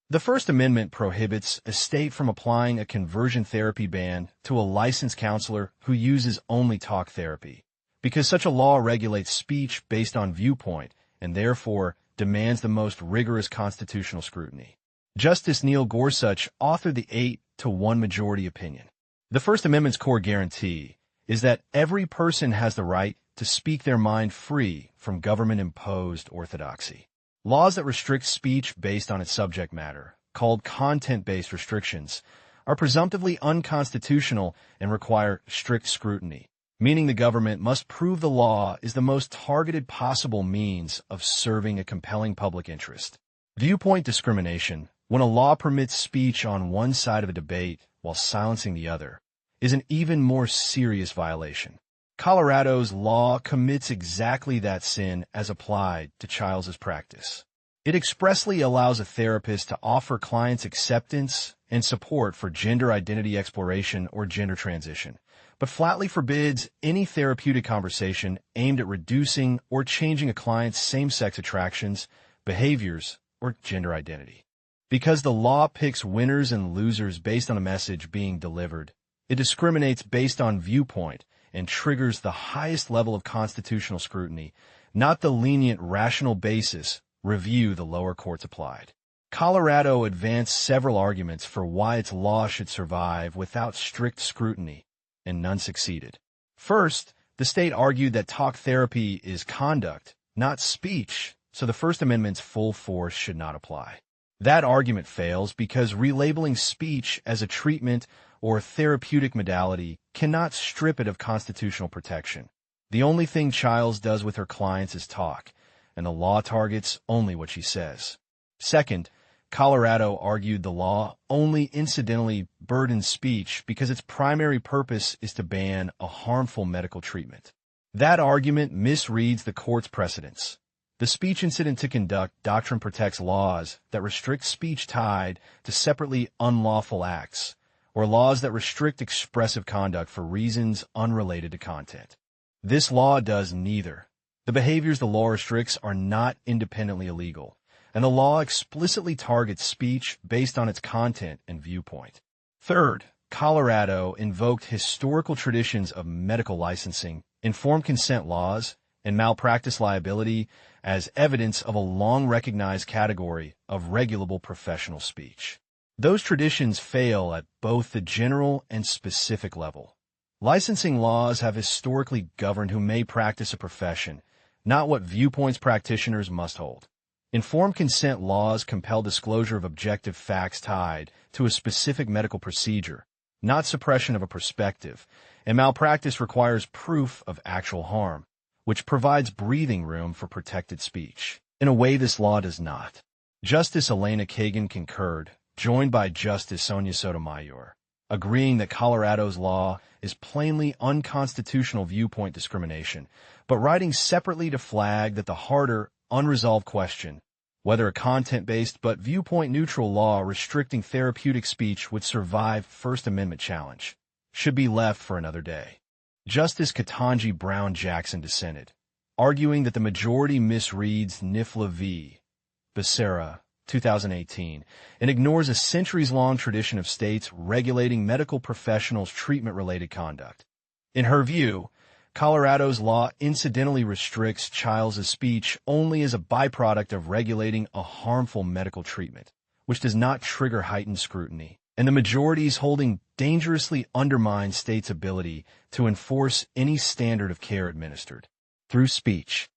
The First Amendment prohibits a state from applying a conversion therapy ban to a licensed counselor who uses only talk therapy, because such a law regulates speech based on viewpoint and therefore demands the most rigorous constitutional scrutiny. Justice Neil Gorsuch authored the 8-1 majority opinion. The First Amendment's core guarantee is that every person has the right to speak their mind free from government-imposed orthodoxy. Laws that restrict speech based on its subject matter, called content-based restrictions, are presumptively unconstitutional and require strict scrutiny, meaning the government must prove the law is the most targeted possible means of serving a compelling public interest. Viewpoint discrimination, when a law permits speech on one side of a debate while silencing the other, is an even more serious violation. Colorado's law commits exactly that sin as applied to Chiles's practice. It expressly allows a therapist to offer clients acceptance and support for gender identity exploration or gender transition, but flatly forbids any therapeutic conversation aimed at reducing or changing a client's same-sex attractions, behaviors, or gender identity. Because the law picks winners and losers based on a message being delivered, it discriminates based on viewpoint and triggers the highest level of constitutional scrutiny, not the lenient rational basis review the lower courts applied. Colorado advanced several arguments for why its law should survive without strict scrutiny, and none succeeded. First, the state argued that talk therapy is conduct, not speech, so the First Amendment's full force should not apply. That argument fails because relabeling speech as a treatment or therapeutic modality cannot strip it of constitutional protection. The only thing Chiles does with her clients is talk, and the law targets only what she says. Second, Colorado argued the law only incidentally burdens speech because its primary purpose is to ban a harmful medical treatment. That argument misreads the court's precedents. The speech incident to conduct doctrine protects laws that restrict speech tied to separately unlawful acts, or laws that restrict expressive conduct for reasons unrelated to content. This law does neither. The behaviors the law restricts are not independently illegal, and the law explicitly targets speech based on its content and viewpoint. Third, Colorado invoked historical traditions of medical licensing, informed consent laws, and malpractice liability as evidence of a long-recognized category of regulable professional speech. Those traditions fail at both the general and specific level. Licensing laws have historically governed who may practice a profession, not what viewpoints practitioners must hold. Informed consent laws compel disclosure of objective facts tied to a specific medical procedure, not suppression of a perspective, and malpractice requires proof of actual harm, which provides breathing room for protected speech, in a way this law does not. Justice Elena Kagan concurred, joined by Justice Sonia Sotomayor, agreeing that Colorado's law is plainly unconstitutional viewpoint discrimination, but writing separately to flag that the harder, unresolved question, whether a content-based but viewpoint-neutral law restricting therapeutic speech would survive First Amendment challenge, should be left for another day. Justice Ketanji Brown Jackson dissented, arguing that the majority misreads NIFLA v. Becerra, 2018, and ignores a centuries-long tradition of states regulating medical professionals' treatment-related conduct. In her view, Colorado's law incidentally restricts Chiles's speech only as a byproduct of regulating a harmful medical treatment, which does not trigger heightened scrutiny, and the majority's holding dangerously undermines states' ability to enforce any standard of care administered through speech.